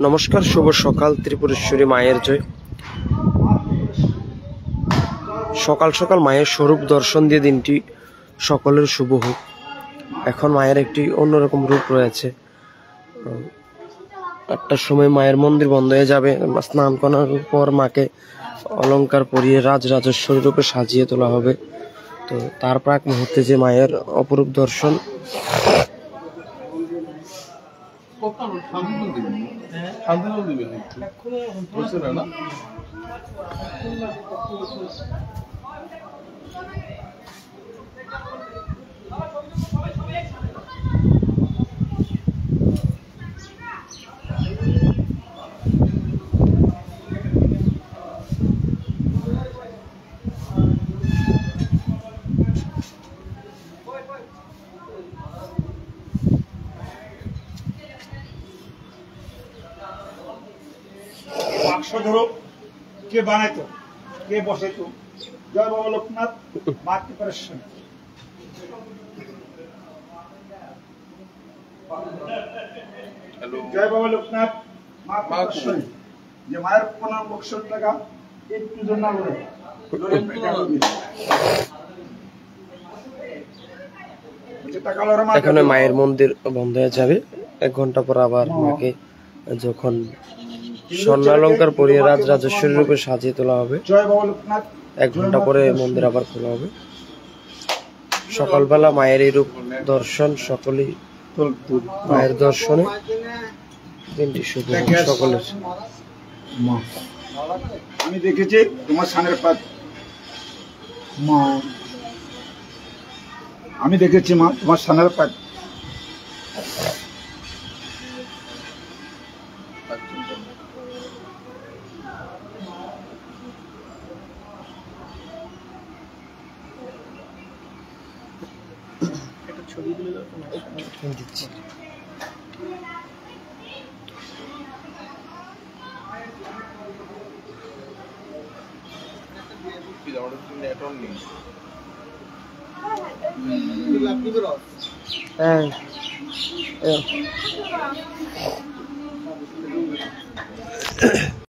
নমস্কার, শুভ সকাল। ত্রিপুরেশ্বরী মায়ের জয়। সকাল সকাল মায়ের স্বরূপ দর্শন দিয়ে দিনটি সকলের শুভ হোক। এখন মায়ের একটি অন্যরকম রূপ রয়েছে। 8টার সময় মায়ের মন্দির বন্ধ হয়ে যাবে। স্নান করার পর মাকে অলংকার পরিয়ে রাজরাজেশ্বরী রূপে সাজিয়ে তোলা হবে। তো তার প্রাক মুহূর্তে যে মায়ের অপরূপ দর্শন, ধরো কে বানাইতো, কে বসাইতো? জয় বাবা লোকনাথ, মা প্রিপারেশন। জয় বাবা লোকনাথ, মা প্রিপারেশন। যে মায়ের 15 বছর টাকা একটু জন্য বলে এখানে মায়ের মন্দির বন্ধ হয়ে যাবে। 1 ঘন্টা পর আবার মাকে যখন স্বর্ণালঙ্কার পরিয়ে রাজরাজেশ্বরী রূপে সাজিয়ে তোলা হবে। 1 ঘন্টা পরে মন্দির আবার খোলা হবে। সকালবেলা মায়ের এই রূপ দর্শন, সকলেই মায়ের দর্শনে দিনটি শুভ সকলের। আমি দেখেছি তোমার সানের পাত মা, আমি দেখেছি মা তোমার সানের পাত। ছবি তুলে দিচ্ছি। হ্যাঁ।